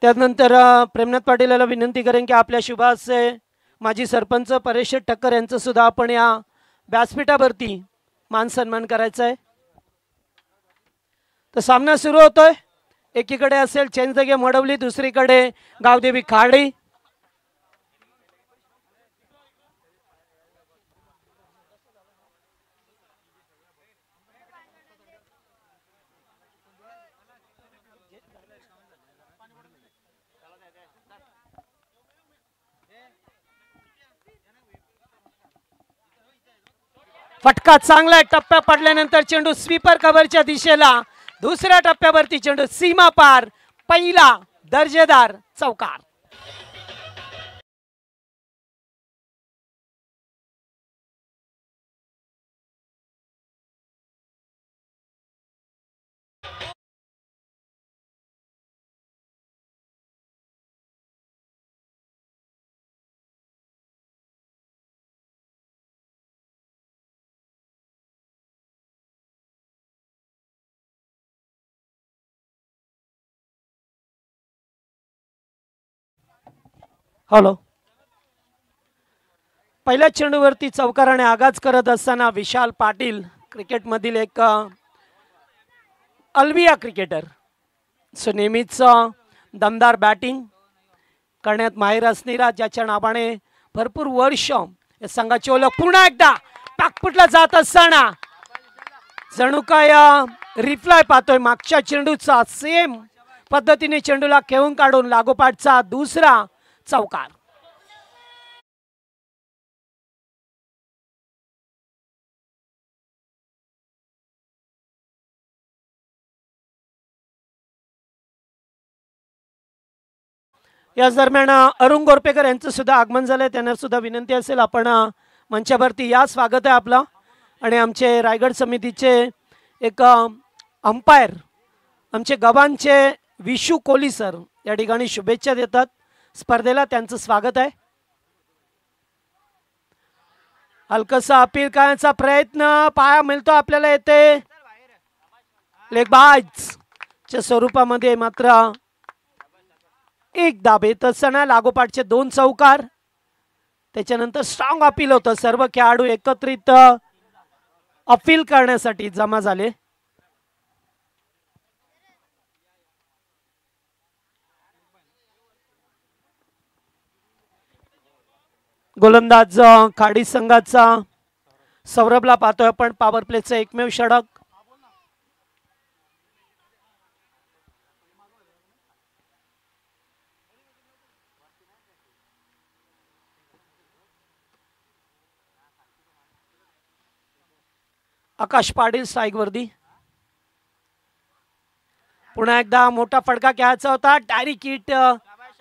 त्यानंतर प्रेमनाथ पाटील याला विनंती करेन की आपल्या शुभाचे माजी सरपंच परेश ठक्कर यांचं सुद्धा आपण या व्यासपीठावरती मान सन्मान करायचा आहे. तर सामना सुरू होतोय. एकीकडे असेल चेंज द गेम वडवली, दुसरीकडे गावदेवी खाडी. फटका चांगला टप्प्या पडल्यानंतर चेंडू स्वीपर कव्हरच्या दिशेला. दुसऱ्या टप्प्यावरती चेंडू सीमा पार. पहिला दर्जेदार चौकार. हॅलो. पहिल्या चेंडूवरती चौकाराने आगाज करत असताना विशाल पाटील क्रिकेटमधील एक अल्विया क्रिकेटर. सो नेहमीच दमदार बॅटिंग करण्यात माहीर असणारा, ज्याच्या नावाने भरपूर वर्ष या संघाची ओळख पुन्हा एकदा पाकपुटला जात असताना जणू काय रिप्लाय पाहतोय मागच्या चेंडूचा. सेम पद्धतीने चेंडूला खेळून काढून लागोपाठचा दुसरा चौकार. याच दरम्यान अरुण गोरपेकर यांचं सुद्धा आगमन झालंय. त्यांना सुद्धा विनंती असेल आपण मंचावरती या. स्वागत आहे आपलं. आणि आमचे रायगड समितीचे एक अंपायर आमचे गव्हाणचे विशू कोहली सर या ठिकाणी शुभेच्छा देतात स्पर्धेला. त्यांचं स्वागत आहे. हलकसा अपील करण्याचा प्रयत्न पाया मिळतो आपल्याला येते. लेगबाजच्या स्वरूपामध्ये मात्र एक दाब येत असताना लागोपाठचे दोन चौकार. त्याच्यानंतर स्ट्रॉंग अपील होतं. सर्व खेळाडू एकत्रित अपील करण्यासाठी जमा झाले. गोलंदाज खाडी संघाचा सौरभला पाहतोय आपण. पॉवर प्लेचा एकमेव षटक. आकाश पाटील स्ट्राईक वरती. पुन्हा एकदा मोठा फटका घ्यायचा होता. डायरेक्ट हिट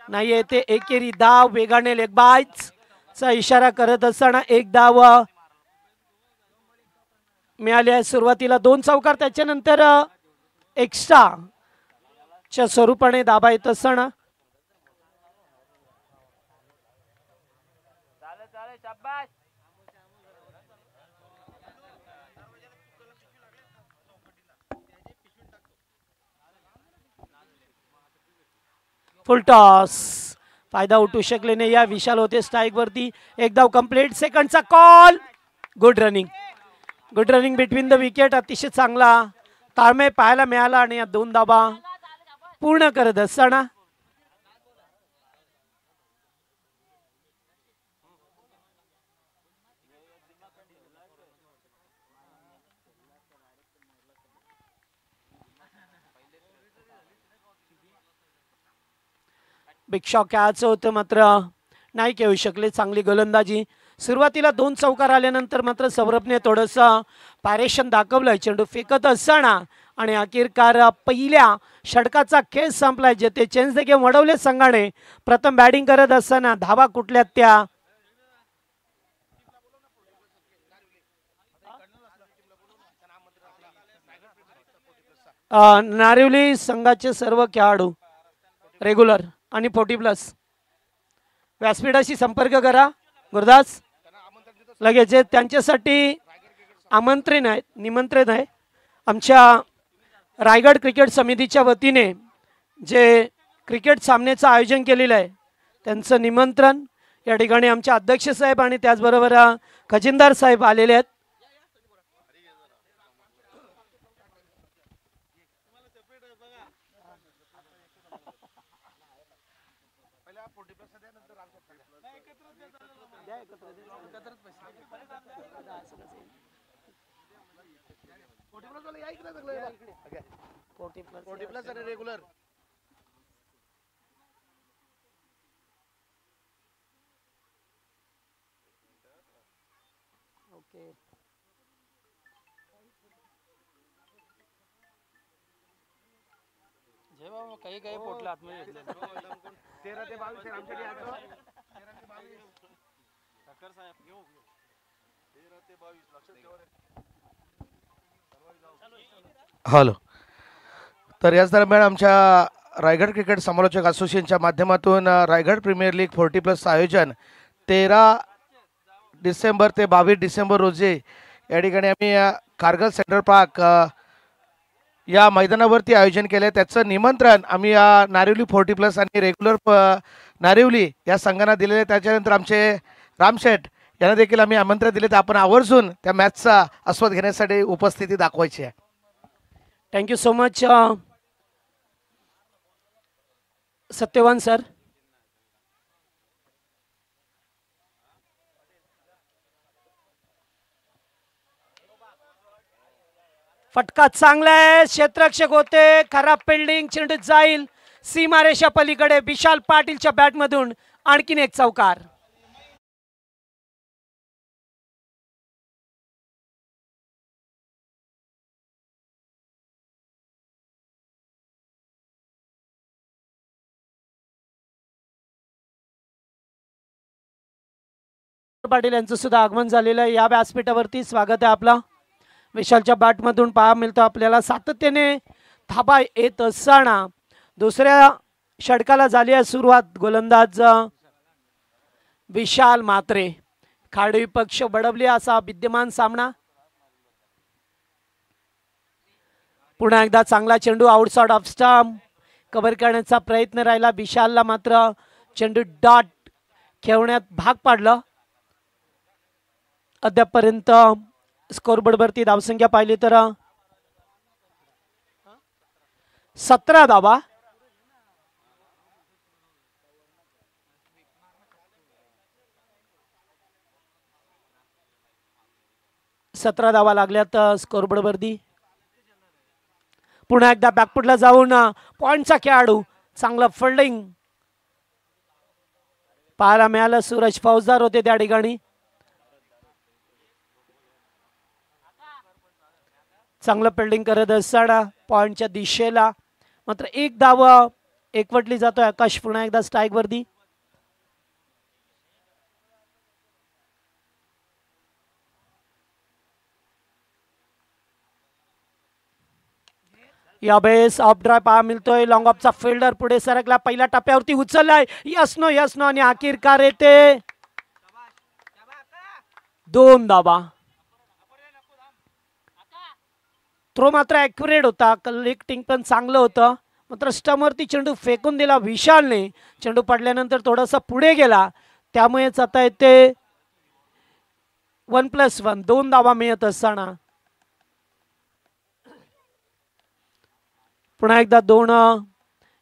नाही येते. एकेरी धाव. वेगाने लेगबाज चा इशारा करत असताना एक धाव मिळाली आहे. सुरुवातीला दोन चौकार, त्याच्यानंतर एक्स्ट्रा च्या स्वरूपाने धाबा येत असताना फुल टॉस. फायदा उठू शकले नाही. या विशाल होते स्ट्राईक वरती. एक धाव कंप्लीट. सेकंडचा call. Good running. Good running between the wicket. अतिशय चांगला ताळमेळ पाहायला मिळाला. आणि या दोन धावा पूर्ण करत असताना बिग शॉट खेळायचं होतं मात्र नाही खेळू शकले. चांगली गोलंदाजी. सुरुवातीला दोन चौकार आल्यानंतर मात्र सौरभने थोडंसं पारेशन दाखवलंय चेंडू फेकत असताना. आणि अखेरकार पहिल्या षटकाचा खेळ संपलाय. जेथे चेंज द गेम वडवले संघाने प्रथम बॅटिंग करत असताना धावा कुठल्यात त्या नारिवली संघाचे सर्व खेळाडू रेग्युलर आणि 40+ व्यासपीठाशी संपर्क करा. गुरुदास लगेच त्यांच्यासाठी आमंत्रण आहे, निमंत्रण आहे. आमच्या रायगड क्रिकेट समितीच्या वतीने जे क्रिकेट सामन्याचं आयोजन केलेलं आहे त्यांचं निमंत्रण या ठिकाणी आमचे अध्यक्ष साहेब आणि त्याचबरोबर खजिनदार साहेब आलेले आहेत. Regular okay. जेव्हा काही काही पोटला आतमध्ये घेतले 13 ते 22 आमच्याकडे यायचं. 13 ते 22 ठक्कर साहेब घेऊ 13 ते 22 लक्षात ठेवा रे. हॅलो. तर याच दरम्यान आमच्या रायगड क्रिकेट समालोचक असोसिएशनच्या माध्यमातून रायगड प्रीमियर लीग 40+ आयोजन 13 डिसेंबर ते 22 डिसेंबर रोजी या ठिकाणी आम्ही कारगिल सेंट्रल पार्क या मैदानावरती आयोजन केले. त्याचं निमंत्रण आम्ही नारिवली 40+ आणि रेग्युलर नारिवली या संघांना दिलेले. त्याच्यानंतर आमचे रामशेठ यांना देखील आम्ही आमंत्रण दिले. तर आपण आवर्जून त्या मॅचचा आस्वाद घेण्यासाठी उपस्थिती दाखवायची आहे. Thank you you much Satyavan sir. फटका चांगला आहे, क्षेत्ररक्षक होते, खराब फिल्डिंग, चेंडू जाईल सीमारेषा पलीकडे. विशाल पाटीलच्या बॅटमधून आणखीन एक चौकार. पाटील यांचं सुद्धा आगमन झालेलं आहे या व्यासपीठावरती. स्वागत आहे आपला. विशालच्या बॅटमधून पाहायला मिळतो आपल्याला सातत्याने थापा येत असताना दुसऱ्या षटकाला झाली आहे सुरुवात. गोलंदाज विशाल मात्रे. खाडी पक्ष बडबली असा विद्यमान सामना. पुन्हा एकदा चांगला चेंडू आउटसाइड ऑफ स्टंप कव्हर करण्याचा प्रयत्न राहिला. विशालला मात्र चेंडू डॉट खेळण्यात भाग पाडलं. अद्यापर्यंत स्कोरबोर्डवरती धावसंख्या पाहिली तर 17 धावा. लागल्यात स्कोरबोर्डवरती. पुन्हा एकदा बॅकफुटला जाऊन पॉइंटचा खेळाडू. चांगलं फिल्डिंग पाहायला मिळालं. सूरज फौजदार होते त्या ठिकाणी. चांगलं फिल्डिंग करत असताना पॉइंटच्या दिशेला मात्र एक धाव एकवटली जातोय. आकाश पुन्हा एकदा स्ट्राईक वरती. या बेस ऑफ ड्राय पहा मिळतोय. लॉंग ऑफचा फिल्डर पुढे सरकला. पहिल्या टप्प्यावरती उचललाय. यस नो आणि अखेरकार येते 2 धावा. थ्रो मात्र ॲक्युरेट होता. कलेक्टिंग पण चांगलं होतं. मात्र स्टंपवरती चेंडू फेकून दिला विशालने. चेंडू पडल्यानंतर थोडासा पुढे गेला. त्यामुळेच आता येते 1+1 2 धावा मिळत असताना पुन्हा एकदा दोन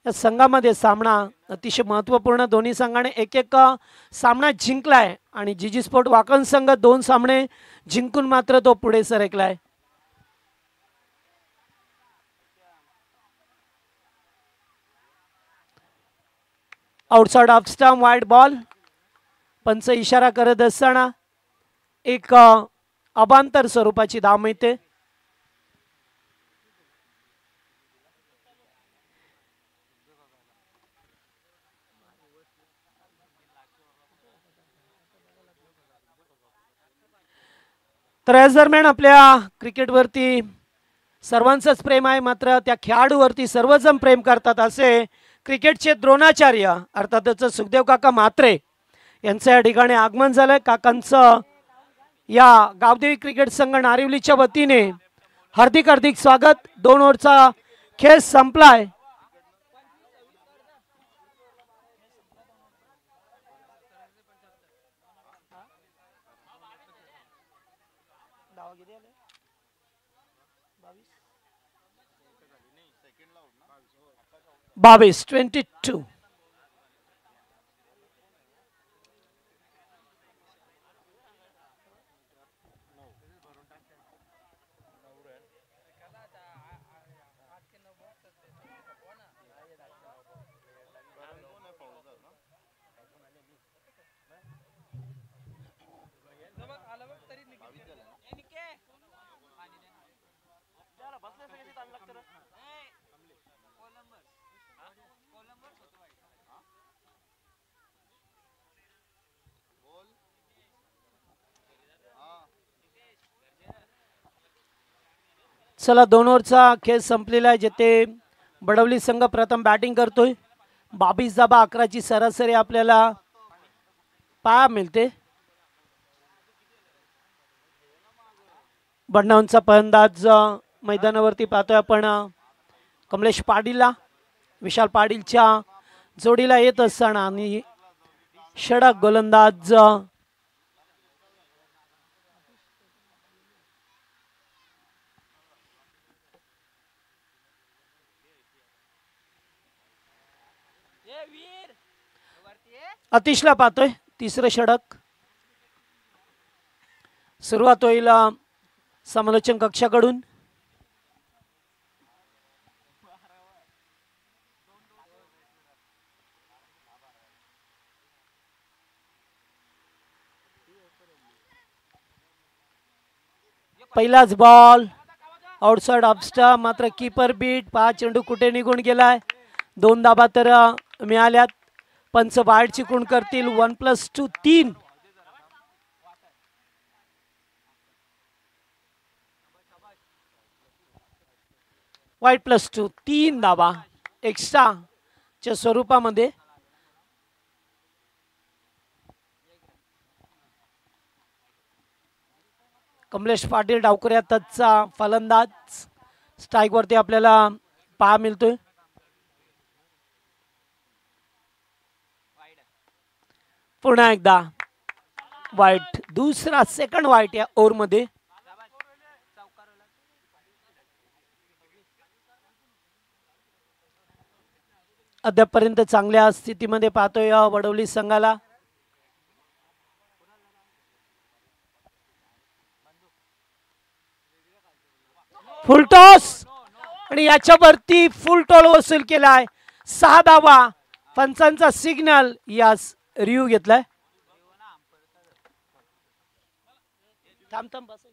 या संघामध्ये सामना अतिशय महत्त्वपूर्ण. दोन्ही संघाने एक एक सामना जिंकलाय आणि जीजी स्पोर्ट वाकण संघ 2 सामने जिंकून मात्र तो पुढे सरकलाय. Outside off stump wide ball. पंच इशारा करत असताना एक अबांतर स्वरूपाची धाव मिळते. तर याच दरम्यान आपल्या क्रिकेटवरती सर्वांचंच प्रेम आहे, मात्र त्या खेळाडूवरती सर्वजण प्रेम करतात असे क्रिकेटचे द्रोणाचार्य अर्थातच सुखदेव काका म्हात्रे यांचं या ठिकाणी आगमन झालंय. काकांचं या गावदेवी क्रिकेट संघ नारिवलीच्या वतीने हार्दिक हार्दिक स्वागत. 2 ओव्हरचा खेळ संपलाय. बावीस 22. चला 2 ओव्हरचा खेळ संपलेला आहे, जेथे बडवली संघ प्रथम बॅटिंग करतोय. 22/11ची सरासरी आपल्याला पाया मिळते. बडनावरचा फलंदाज मैदानावरती पाहतोय आपण कमलेश पाटीलला. विशाल पाटीलच्या जोडीला येत असताना आणि षडक गोलंदाज अतिशला पाहतोय. तिसरं षडक. सुरुवात होईल समालोचन कक्षाकडून. पहिलाच बॉल आउटसाइड ऑफस्टंप, मात्र कीपर बीट. 5 चेंडू कुठे निघून गेलाय. 2 धाबा तर मिळाल्यात. पंच बाहेरची खूण करतील. 1+2 3. वाईट +2 3 धाबा एक्स्ट्राच्या स्वरूपामध्ये. कमलेश पाटील डावकऱ्यातचा फलंदाज स्ट्राईक वरती आपल्याला पाहा मिळतोय. पुन्हा एकदा वाईट. दुसरा सेकंड वाईट या ओव्हर मध्ये. अद्यापपर्यंत चांगल्या स्थितीमध्ये पाहतोय या वडवली संघाला. फुल टॉस आणि याच्यावरती फुल टॉल वसूल केलाय. 6 धावा. पंचांचा सिग्नल यास रिव्ह्यू घेतलाय. थांब थांब बस.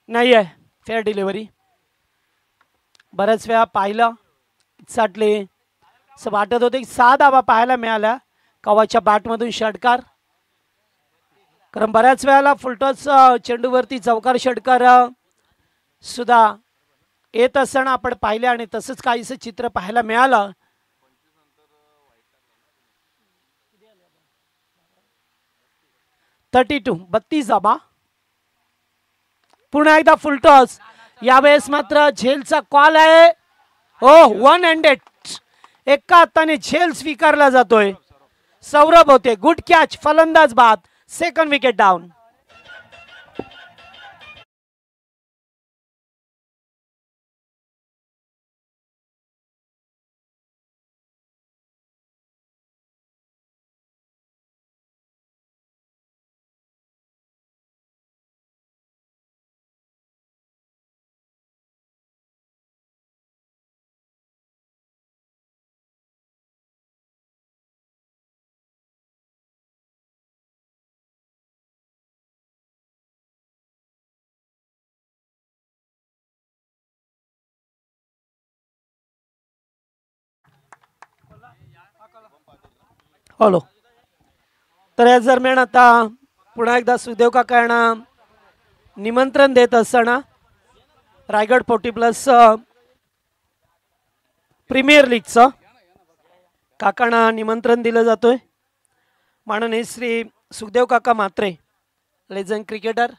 नाही आहे फेअर डिलिव्हरी. बऱ्याच वेळा पाहिलं साठले असं वाटत होते की 6 धावा पाहायला मिळाल्या. कवाच्या बॅटमधून षटकार. कारण बऱ्याच वेळेला फुलटॉस चेंडूवरती चौकार षटकार सुद्धा येत असताना आपण पाहिले आणि तसंच काहीसं चित्र पाहायला मिळालं. थर्टी 32 धाबा. पुन्हा एकदा फुलटॉस. यावेळेस मात्र झेलचा कॉल आहे. हो, 1 हँडेड. एका हाताने झेल स्वीकारला जातोय. सौरभ होते. Good catch. फलंदाज बाद. Second wicket down. हॅलो. तर या दरम्यान आता पुन्हा एकदा सुखदेव काका यांना निमंत्रण देत असताना रायगड 40+ प्रीमियर लीगचं काकांना निमंत्रण दिलं जातोय. माननीय श्री सुखदेव काका म्हात्रे, लेजंड क्रिकेटर.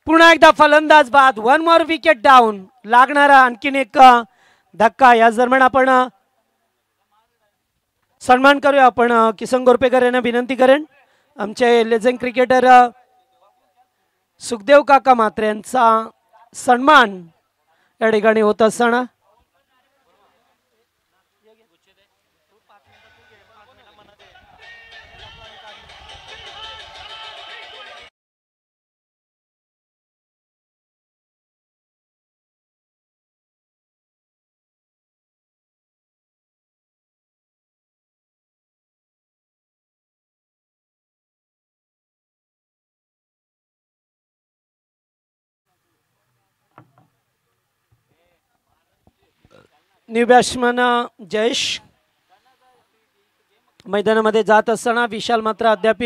पुन्हा एकदा फलंदाज बाद. 1 मोर विकेट डाऊन. लागणारा आणखीन एक धक्का. या दरम्यान आपण सन्मान करूया. आपण किसन गोरपेकर यांना विनंती करेन. आमचे लेजंड क्रिकेटर सुखदेव काका म्हात्रे यांचा सन्मान या ठिकाणी होत असताना न्यू बॅट्समन जयेश मैदानामध्ये जात असताना. विशाल मात्र अद्याप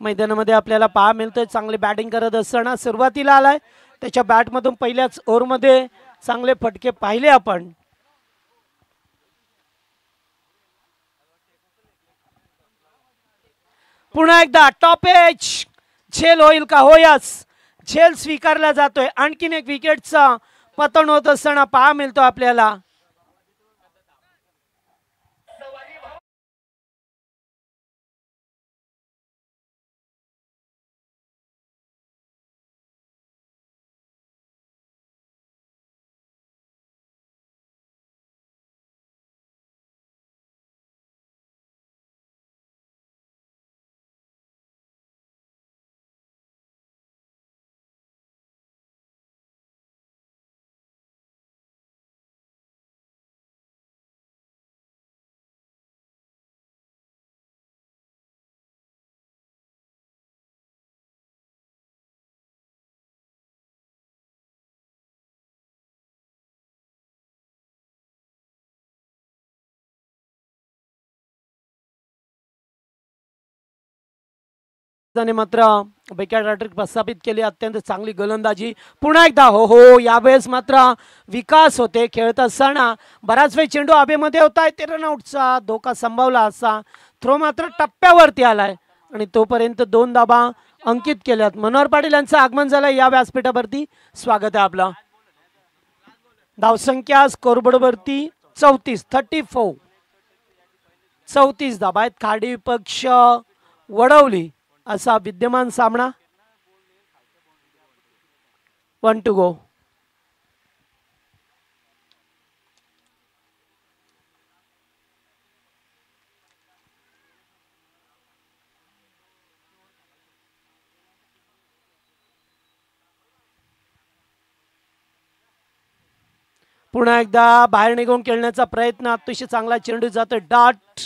मैदानामध्ये आपल्याला पाहा मिळतोय. चांगले बॅटिंग करत असताना सुरुवातीला आलाय. त्याच्या बॅटमधून पहिल्याच ओव्हरमध्ये चांगले फटके पाहिले आपण. पुन्हा एकदा टॉप एज. झेल होईल का? होयच. झेल स्वीकारला जातोय. आणखीन एक विकेटचा पतन होत असताना पाहा मिळतो आपल्याला. मात्र विकेट हॅट्रिक प्रस्थापित केली. अत्यंत चांगली गोलंदाजी. पुन्हा एकदा हो हो. यावेळेस मात्र विकास होते खेळत असताना. बराच वेळ चेंडू हवेमध्ये होता. 13 रनआउटचा धोका संभवला असा. थ्रो मात्र टप्प्यावरती आलाय आणि तोपर्यंत 2 धाबा अंकित केल्यात. मनोहर पाटील यांचं आगमन झालंय या व्यासपीठावरती. स्वागत आहे आपलं. धावसंख्या स्कोरबोर्डवरती 34. 34 धाबा आहेत. खाडी पक्ष वडवली असा विद्यमान सामना. 1 to go. पुन्हा एकदा बाहेर निघून खेळण्याचा प्रयत्न. अतिशय चांगला चेंडू जातो. डॉट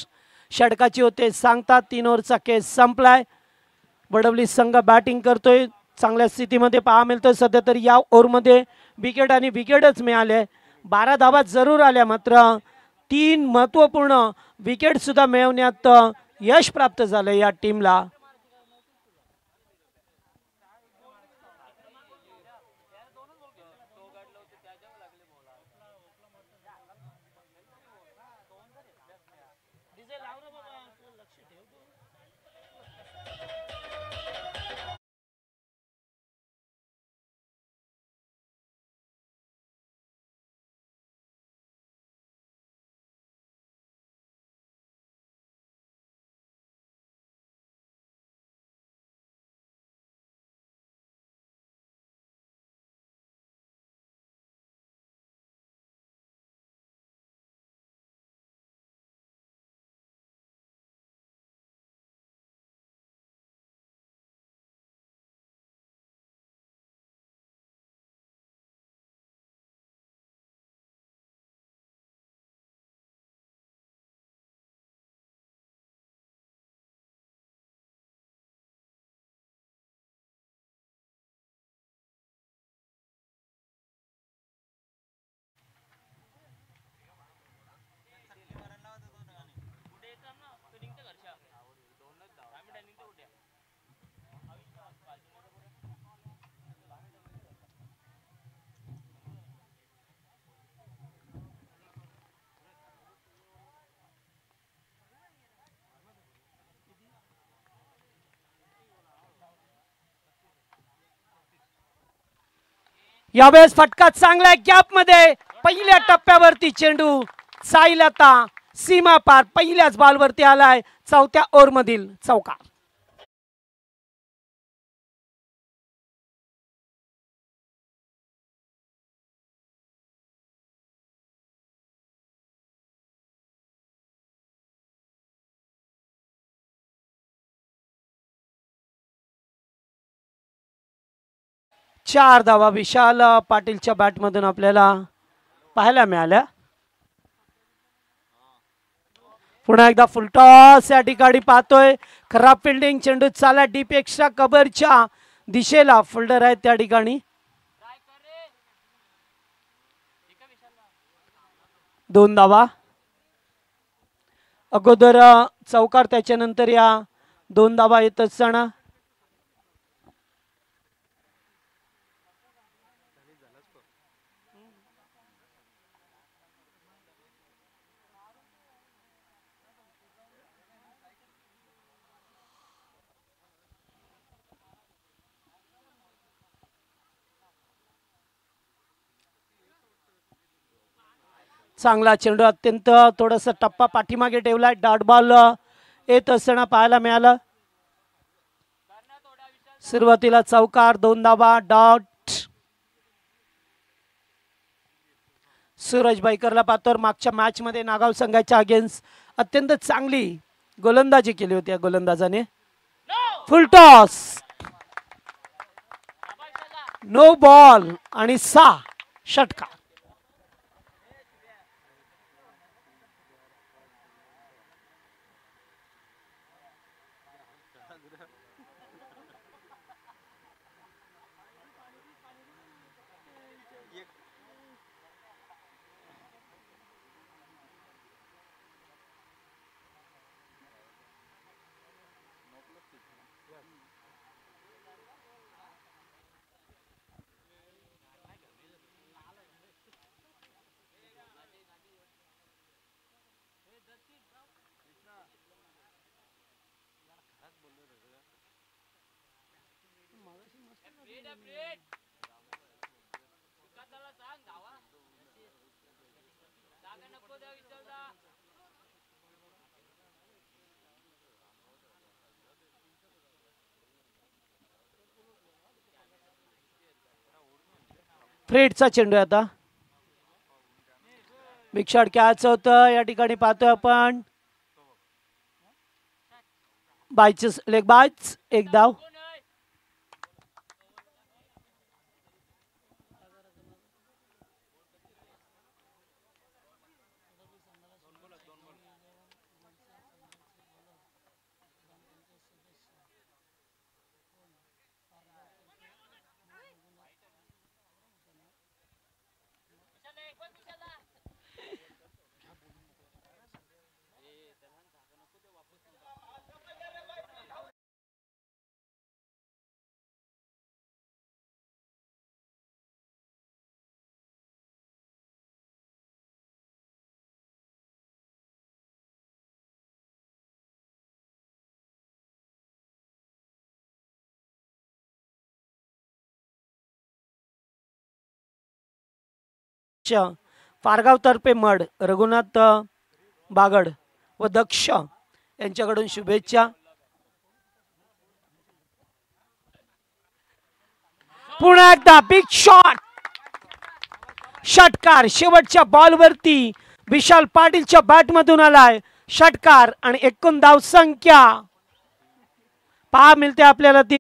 षटकाची होते सांगतात. 3 ओव्हरचा केस संपलाय. वडवली संघ बॅटिंग करतोय. चांगल्या स्थितीमध्ये पाहा मिळतोय सध्या तरी या ओव्हरमध्ये विकेट आणि विकेटच मिळाले. 12 धावा जरूर आल्या मात्र 3 महत्वपूर्ण विकेट सुद्धा मिळवण्यात यश प्राप्त झालं या टीमला. यावेळेस फटका चांगला गॅप मध्ये. पहिल्या टप्प्यावरती चेंडू साईल आता सीमा पार पहिल्याच बॉलवरती आलाय. 4थ्या ओव्हर मधील चौकार. चार धावा विशाल पाटीलच्या बॅटमधून आपल्याला पाहायला मिळाल्या. पुन्हा एकदा फुलटॉस या ठिकाणी पाहतोय. खराब फिल्डिंग. चेंडू चाला डीप एक्स्ट्रा कव्हरच्या दिशेला. फिल्डर आहेत त्या ठिकाणी. 2 धावा. अगोदर चौकार त्याच्यानंतर या 2 धावा येत असताना चांगला चेंडू. अत्यंत थोडासा टप्पा पाठीमागे ठेवलाय. डॉट बॉल येत असताना पाहायला मिळालं. सुरुवातीला चौकार. 2 धावा. डॉट. सूरज बाईकरला पाहतो. मागच्या मॅच मध्ये नागाव संघाच्या अगेन्स्ट अत्यंत चांगली गोलंदाजी केली होती या गोलंदाजाने. Full toss. नो बॉल आणि 6 षटकार. फ्रेडचा चेंडू आहे आता. बिग शॉट कॅच होतं या ठिकाणी पाहतोय आपण. बायचेस लेग बायच एक धाव. फारगाव तर्फे मड रघुनाथ बागड व दक्ष यांच्याकडून शुभेच्छा. पुन्हा एकदा बिग शॉट. षटकार शेवटच्या बॉलवरती विशाल पाटीलच्या बॅटमधून आलाय षटकार आणि एकूण धाव संख्या पहा मिळते आपल्याला ती.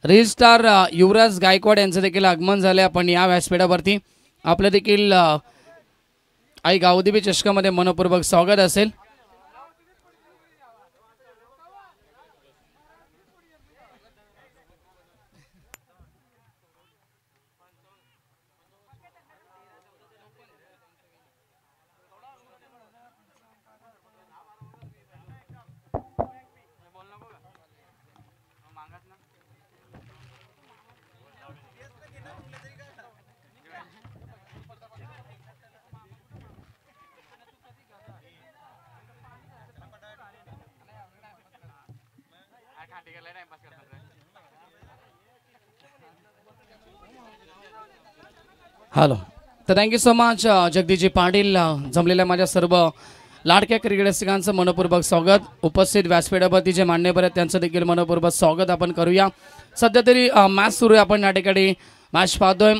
रील स्टार युवराज गायकवाड यांचं देखील आगमन झाले. आपण या व्यासपीठावरती आपलं देखील आई गावदेवी चषकामध्ये मनपूर्वक स्वागत असेल. हॅलो, तर thank you you much Jagdishji Patil. जमलेल्या माझ्या सर्व लाडक्या क्रिकेट रसिकांचं मनपूर्वक स्वागत. उपस्थित व्यासपीठावरती जे मान्यवर आहेत त्यांचं देखील मनपूर्वक स्वागत आपण करूया. सध्या तरी मॅच सुरू आहे. आपण या ठिकाणी मॅच पाहतोय.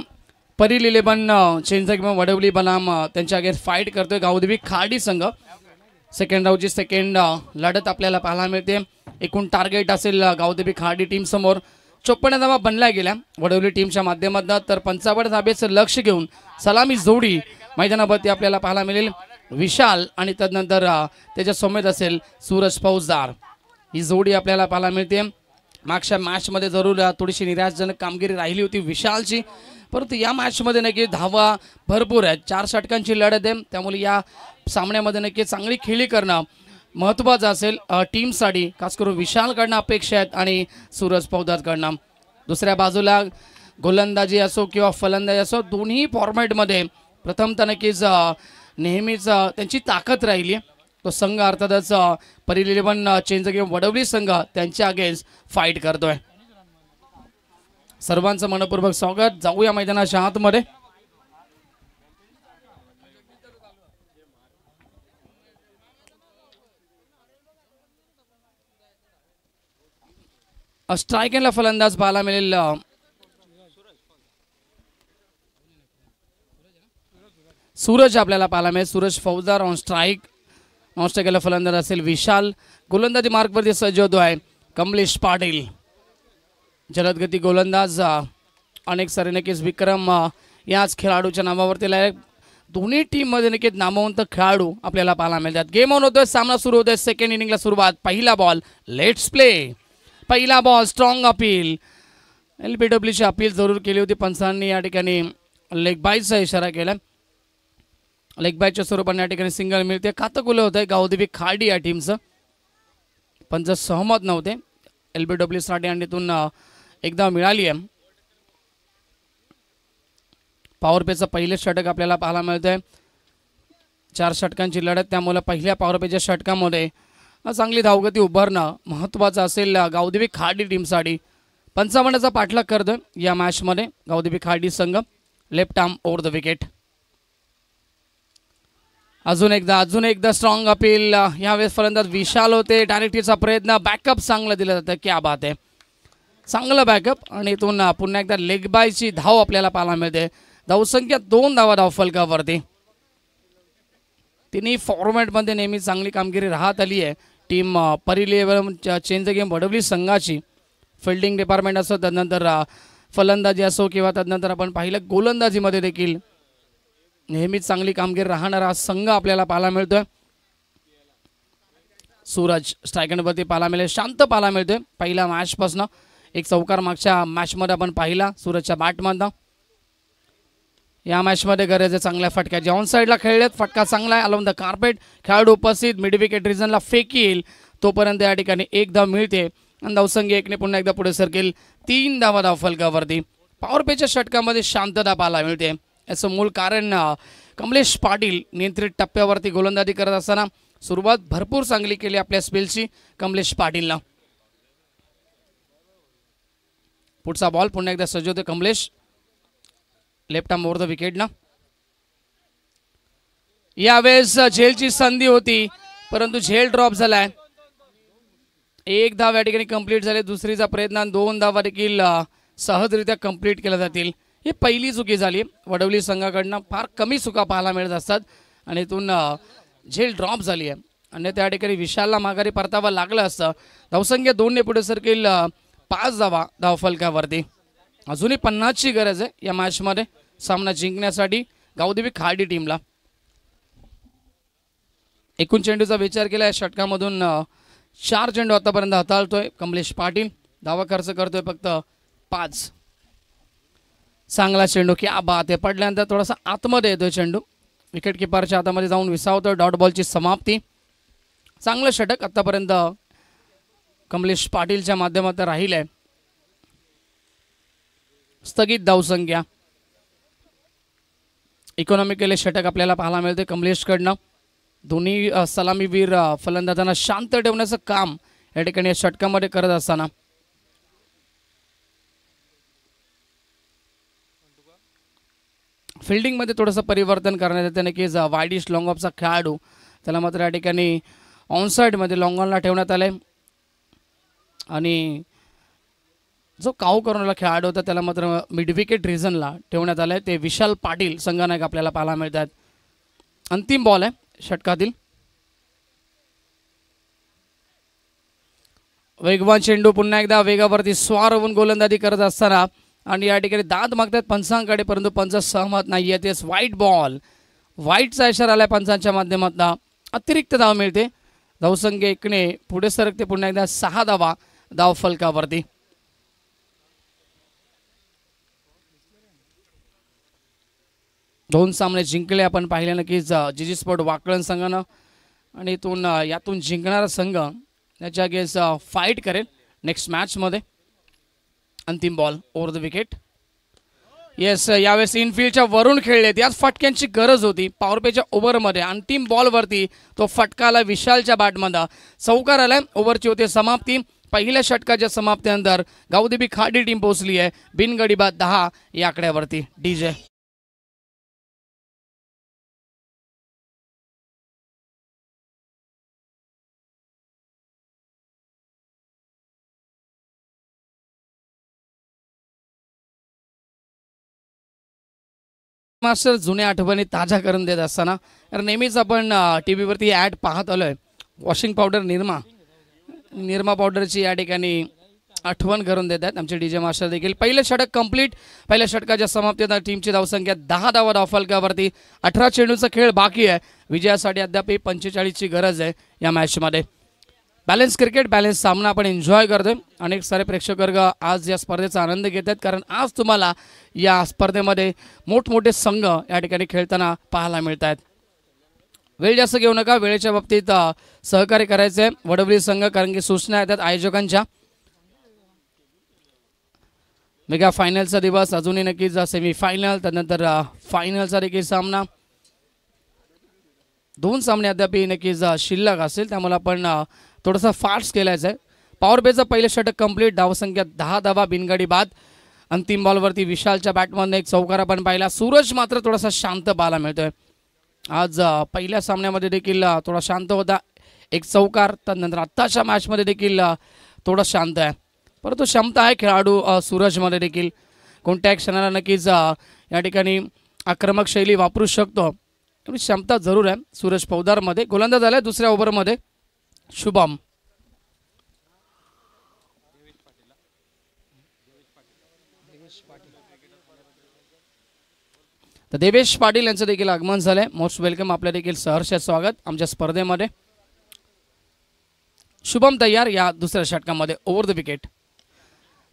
परी लिलेबन चेंजर किंवा वडवली बनाम त्यांच्या अगेन्स्ट फाईट करतोय गावदेवी खाडी संघ. सेकंड राऊंडची सेकंड लढत आपल्याला पाहायला मिळते. एकूण टार्गेट असेल गावदेवी खाडी टीम समोर 54 धावा बनल्या गेल्या वडवली टीमच्या माध्यमातून. तर 55 धाबेचं लक्ष घेऊन सलामी जोडी मैदानावरती आपल्याला पाहायला मिळेल. विशाल आणि तदनंतर त्याच्या समेत असेल सूरज फौजदार. ही जोडी आपल्याला पाहायला मिळते. मागच्या मॅचमध्ये जरूर थोडीशी निराशजनक कामगिरी राहिली होती विशालची, परंतु या मॅचमध्ये नक्की धावा भरपूर आहेत. 4 षटकांची लढत आहे, त्यामुळे या सामन्यामध्ये नक्की चांगली खेळी करणं महत्त्वाचं असेल टीमसाठी. खास करून विशालकडनं अपेक्षा आहेत आणि सूरज फौजदारकडनं. दुसऱ्या बाजूला गोलंदाजी असो किंवा फलंदाजी असो दोन्ही फॉर्मॅटमध्ये प्रथमतः नक्कीच नेहमीच त्यांची ताकद राहिली आहे. तो संघ अर्थातच परेल 11 चेंज गेम वडवली संघ त्यांच्या अगेन्स्ट फाईट करतोय. सर्वांचं मनपूर्वक स्वागत. जाऊया मैदानाच्या आतमध्ये. स्ट्रायकरला फलंदाज पाहायला मिळेल सूरज आपल्याला पाहायला मिळेल. सूरज फौजदार ऑन स्ट्राईक. नॉन स्ट्रायकरला फलंदाज असेल विशाल. गोलंदाजी मार्कवरती सज्ज होतो आहे कमलेश पाटील. जलदगती गोलंदाज अनेक सारे नक्कीच विक्रम याच खेळाडूच्या नावावरती लायक. दोन्ही टीम मध्ये नक्कीच नामवंत खेळाडू आपल्याला पाहायला मिळतात. गेम ऑन होतोय. सामना सुरू होतोय. सेकंड इनिंगला सुरुवात. पहिला बॉल. Let's play. पहिला बॉल. Strong appeal. LBWची अपील जरूर केली होती पंचांनी. या ठिकाणी लेग बायचा इशारा केला. लेग बायच्या स्वरूपाने या ठिकाणी सिंगल मिळते. खातं होत आहे गावदेवी खाडी या टीमचं. पंच सहमत नव्हते. LBW साठी अंडीतून एकदा मिळाली आहे. पॉवर प्लेचं पहिलं षटक आपल्याला पाहायला मिळतंय. 4 षटकांची लढत. त्यामुळे पहिल्या पॉवर प्लेच्या षटकामध्ये चांगली धावगती उभारणं महत्त्वाचं असेल गावदेवी खाडी टीमसाठी. 55चा पाठलाग करतोय या मॅचमध्ये गावदेवी खाडी संघ. Left arm over the wicket. अजून एकदा स्ट्रॉंग अपील. यावेळेस फलंदाज विशाल होते. डायरेक्टचा प्रयत्न. बॅकअप चांगलं दिलं जातं. क्या बात आहे. चांगलं बॅकअप. आणि इथून पुन्हा एकदा लेग बायची धाव आपल्याला पाहायला मिळते. धावसंख्या 2 धावा धावफलकावरती. तिन्ही फॉर्मॅटमध्ये नेहमी चांगली कामगिरी राहत आली आहे team Parel 11 change game Vadavali संघाची. फिल्डिंग डिपार्टमेंट असो, त्यानंतर फलंदाजी असो, किंवा त्यानंतर आपण पाहिलं गोलंदाजीमध्ये देखील नेहमीच चांगली कामगिरी राहणारा संघ आपल्याला पाहायला मिळतोय. सूरज स्ट्रायकरवरती पाहायला मिळेल. शांत पाहायला मिळतोय पहिल्या मॅचपासून. एक चौकार मागच्या मॅचमध्ये आपण पाहिला सूरजच्या बॅटमधनं. या मॅचमध्ये गरज आहे चांगल्या फटक्याची. ऑन साईडला खेळलेत. फटका चांगला आहे. Along the carpet. खेळाडू उपस्थित. मिड विकेट रिजनला फेकील तोपर्यंत या ठिकाणी एक धाव मिळते आणि धावसंख्या 1ने पुन्हा एकदा पुढे सरकेल. 3 धावा धावफलकावरती. पॉवर प्लेच्या षटकामध्ये शांतता पाहायला मिळते. याचं मूळ कारण कमलेश पाटील नियंत्रित टप्प्यावरती गोलंदाजी करत असताना सुरुवात भरपूर चांगली केली आपल्या स्पेलची कमलेश पाटीलनं. पुढचा बॉल पुन्हा एकदा सज्ज होते Kamlesh. Left arm over the wicket ना. यावेळेस झेलची संधी होती परंतु झेल ड्रॉप झालाय. 1 धाव या ठिकाणी कंप्लीट झाले. दुसरीचा प्रयत्न 2 धावा देखील सहजरित्या कंप्लीट केल्या जातील. ही पहिली चुकी झाली वडवली संघाकडनं. फार कमी चुका पाहायला मिळत असतात आणि इथून झेल ड्रॉप झाली आहे आणि त्या ठिकाणी विशालला माघारी परतावा लागलं असतं. धावसंख्या 2ने पुढे सरकेल 5 धावा धावफलकावरती. अजूनही 50ची गरज आहे या मॅचमध्ये सामना जिंकण्यासाठी गावदेवी खाडी टीमला. एकूण चेंडूचा विचार केला या षटकामधून 4 चेंडू आतापर्यंत हाताळतोय कमलेश पाटील. धावा खर्च करतोय फक्त 5. चांगला चेंडू. क्या बात आहे. पडल्यानंतर थोडासा आतमध्ये येतोय चेंडू. विकेट किपरच्या हातामध्ये जाऊन विसावतोय. डॉट बॉलची समाप्ती. चांगलं षटक आतापर्यंत कमलेश पाटीलच्या माध्यमातून राहिलंय. स्थगित धावसंख्या. इकॉनॉमिकली षटक आपल्याला पाहायला मिळते कमलेशकडनं. दोन्ही सलामीवीर फलंदाजांना शांत ठेवण्याचं काम या ठिकाणी षटकामध्ये करत असताना फिल्डिंगमध्ये थोडंसं परिवर्तन करण्यात येतं. नक्कीच वाईडिश लॉंग ऑफचा खेळाडू त्याला मात्र या ठिकाणी ऑनसाईडमध्ये लॉंग ऑनला ठेवण्यात आलं आहे आणि जो काऊ करणारा खेळाडू होता त्याला मात्र मिड विकेट रिजनला ठेवण्यात आलं आहे. ते विशाल पाटील संघनायक आपल्याला पाहायला मिळतात. अंतिम बॉल आहे षटकातील. वेगवान चेंडू पुन्हा एकदा वेगावरती स्वार होऊन गोलंदाजी करत असताना आणि या ठिकाणी दाद मागतात पंचांकडे परंतु पंच सहमत नाही आहे. तेच व्हाईट बॉल. व्हाईटचा इशारा आलाय पंचांच्या माध्यमातून. अतिरिक्त धाव मिळते. धावसंख्या 1ने पुढे सरकते पुन्हा एकदा 6 धावा धावफलकावरती. दोन सामने जिंकले आपण पाहिले नक्कीच जीजी स्पोर्ट वाकळण संघानं आणि यातून जिंकणारा संघ त्याच्या अगेन्स्ट फाईट करेल नेक्स्ट मॅचमध्ये. अंतिम ball over the wicket. Yes, यावेळेस इनफिल्डच्या वरून खेळलेत. याच फटक्यांची गरज होती पॉवर प्लेच्या ओव्हरमध्ये. अंतिम बॉलवरती तो फटका आला विशालच्या बॅटमध्ये, चौकार आलाय. ओव्हरची होते समाप्ती. पहिल्या षटकाच्या समाप्तीनंतर गावदेवी खाडी टीम पोहोचली आहे बिनगडी बाद 10 या आकड्यावरती. डीजे मास्टर जुन्या आठवणी ताज्या करून देत असताना, कारण नेहमीच आपण टी व्हीवरती ॲड पाहत आलोय. वॉशिंग पावडर निरमा पावडरची या ठिकाणी आठवण करून देत आहेत आमचे डीजे मास्टर देखील. पहिलं षटक कंप्लीट. पहिल्या षटकाच्या समाप्तीत टीमची धावसंख्या 10 धावा धावफलकावरती. 18 चेंडूचा खेळ बाकी आहे. विजयासाठी अद्याप 45ची गरज आहे या मॅचमध्ये. बॅलन्स क्रिकेट, बॅलन्स सामना आपण एन्जॉय करतोय. अनेक सारे प्रेक्षक वर्ग आज या स्पर्धेचा आनंद घेत आहेत, कारण आज तुम्हाला या स्पर्धेमध्ये मोठमोठे संघ या ठिकाणी खेळताना पाहायला मिळत आहेत. वेळ जास्त घेऊ नका. वेळेच्या बाबतीत सहकार्य करायचं आहे वडवली संघ, कारण की सूचना येतात आयोजकांच्या. मेगा फायनलचा दिवस, अजूनही नक्कीच सेमीफायनल, त्यानंतर फायनलचा देखील सामना. 2 सामने अद्याप नक्कीच शिल्लक असेल, त्यामुळे आपण थोडासा फास्ट केलायचं आहे. पॉवर प्लेचं पहिलं षटक कंप्लीट. धावसंख्या 10 धावा बिनगडी बाद. अंतिम बॉलवरती विशालच्या बॅटमधनं एक चौकार आपण पाहिला. सूरज मात्र थोडासा शांत पाहायला मिळतोय. आज पहिल्या सामन्यामध्ये देखील थोडा शांत होता, एक चौकार. त्यानंतर आत्ताच्या मॅचमध्ये देखील थोडा शांत आहे, परंतु क्षमता आहे खेळाडू सूरजमध्ये देखील. कोणत्याही क्षणाला नक्कीच या ठिकाणी आक्रमक शैली वापरू शकतो, एवढी क्षमता जरूर आहे सूरज पौदारमध्ये. गोलंदाज झाला दुसऱ्या ओव्हरमध्ये शुभम. तर देवेश पाटील यांचं देखील आगमन झालंय. मोस्ट वेलकम, आपलं देखील सहर्ष स्वागत आमच्या स्पर्धेमध्ये. शुभम तयार या दुसऱ्या षटकामध्ये. Over the wicket.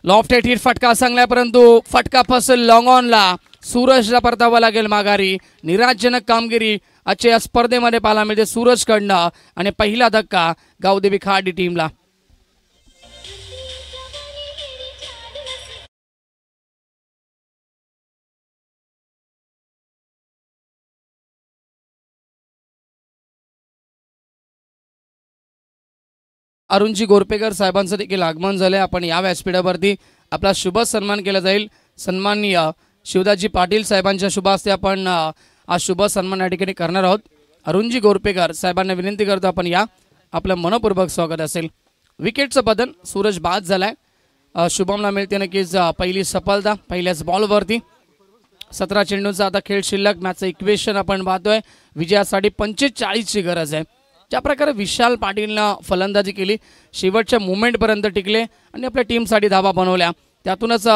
Loft hit फटका चांगला, परंतु फटका फसल लॉंग ऑनला. सूरजला परतावं लागेल माघारी. निराशजनक कामगिरी आजच्या या स्पर्धेमध्ये पाहायला मिळते सूरजकडनं. आणि पहिला धक्का गावदेवी खाडी टीमला. अरुणजी गोरपेकर साहेबांचं देखील आगमन झालंय. आपण या व्यासपीठावरती आपला शुभ सन्मान केला जाईल. सन्माननीय शिवदासजी पाटील साहेबांच्या शुभ हस्ते आपण आज शुभ सन्मान या ठिकाणी करणार आहोत. अरुणजी गोरपेकर साहेबांना विनंती करतो आपण या, आपलं मनपूर्वक स्वागत असेल. विकेटचं बदल, सूरज बाद झालाय. शुभमला मिळते नक्कीच पहिली सफलता पहिल्याच बॉलवरती. 17 चेंडूंचा आता खेळ शिल्लक. मॅचचं इक्वेशन आपण पाहतोय. विजयासाठी 45ची गरज आहे. ज्या प्रकारे विशाल पाटीलनं फलंदाजी केली, शेवटच्या मुवमेंटपर्यंत टिकले आणि आपल्या टीमसाठी धावा बनवल्या, त्यातूनच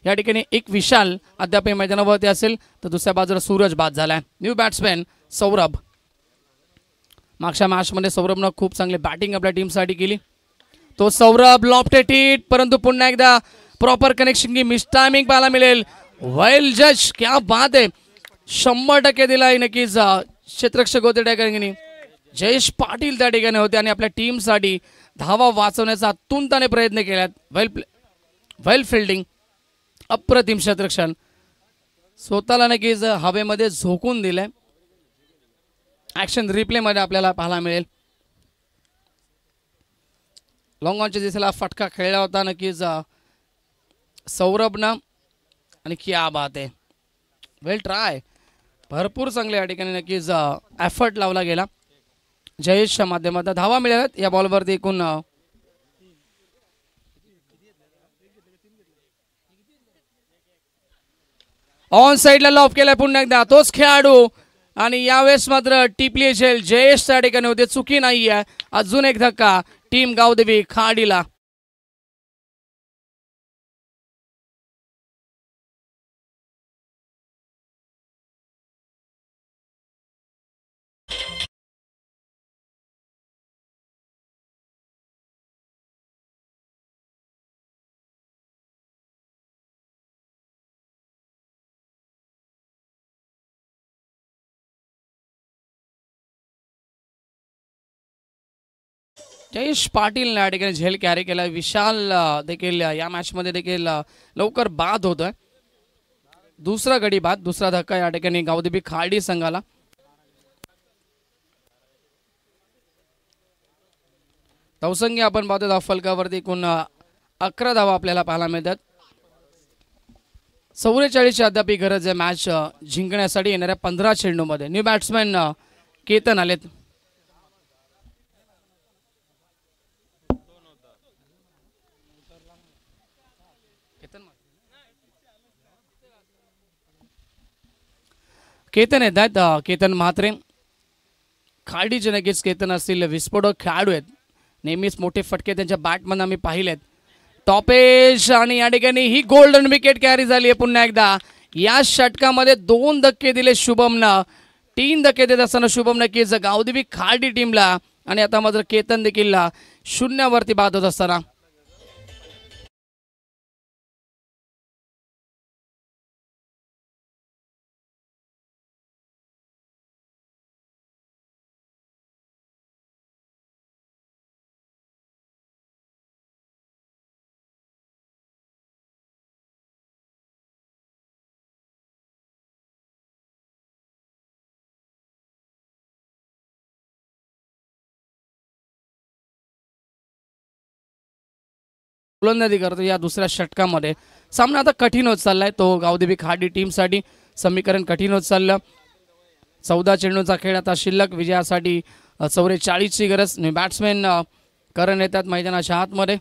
या ठिकाणी एक विशाल अद्याप मैदानावरती असेल, तर दुसऱ्या बाजूला सूरज बाद झालाय. New batsman Saurabh. मागच्या मॅचमध्ये सौरभनं खूप चांगली बॅटिंग आपल्या टीमसाठी केली. तो सौरभ लॉफ्टेड हिट, परंतु पुन्हा एकदा प्रॉपर कनेक्शन की मिस टायमिंग पाहायला मिळेल. वेल जज, क्या बात आहे. 100% दिलाय नक्कीच क्षेत्ररक्षक होते त्या ठिकाणी. जयेश पाटील त्या ठिकाणी होते आणि आपल्या टीमसाठी धावा वाचवण्याचा अतुंताने प्रयत्न केल्यात. वेल फिल्डिंग, अप्रतिम क्षेत्ररक्षण. स्वतःला नक्कीच हवेमध्ये झोकून दिलंय. ऍक्शन रिप्ले मध्ये आपल्याला पाहायला मिळेल. लॉंग ऑनच्या दिशेला फटका खेळला होता नक्कीच सौरभनं. आणि क्या बात आहे, वेल ट्राय. भरपूर चांगले या ठिकाणी नक्कीच एफर्ट लावला गेला. जयेशच्या माध्यमातून धावा मिळाल्यात या बॉलवरती. एकूण ऑन साइडला लॉफ केलाय पुन्हा एकदा तोच खेळाडू. आणि यावेळेस मात्र टिपली झेल जयेश त्या ठिकाणी होते. चुकी नाही आहे. अजून एक धक्का टीम गावदेवी खाडीला. जयेश पाटील या ठिकाणी झेल कॅरी केला. विशाल देखील या मॅच मध्ये देखील लवकर बाद होतोय. दुसरा गडी बाद, दुसरा धक्का या ठिकाणी गावदेवी खाडी संघाला. धावसंख्या आपण पाहतो धाव फलकावरती एकूण 11 धावा आपल्याला पाहायला मिळतात. 44 अद्याप गरज आहे मॅच जिंकण्यासाठी. येणाऱ्या 15 चेंडूमध्ये न्यू बॅट्समॅन केतन आलेत. केतन येत आहेत. केतन म्हात्रे खाडीचे नक्कीच केतन असतील विस्फोटक खेळाडू आहेत. नेहमीच मोठे फटके त्यांच्या बॅटमधून आम्ही पाहिलेत. टॉपेश आणि या ठिकाणी ही गोल्डन विकेट कॅरी झाली आहे पुन्हा एकदा. या षटकामध्ये 2 धक्के दिले शुभमनं. 3 धक्के देत असताना शुभम नक्कीच गावदेवी खाडी टीमला आणि आता मात्र केतन देखील 0वरती बाद होत असताना. गोलंदाजी करतो या दुसऱ्या षटकामध्ये. सामना आता कठीण होत चाललाय तो गावदेवी खाडी टीमसाठी. समीकरण कठीण होत चाललं. 14 चेंडूचा खेळ आता शिल्लक. विजयासाठी 44ची गरज. बॅट्समॅन करण येतात मैदानाच्या आतमध्ये.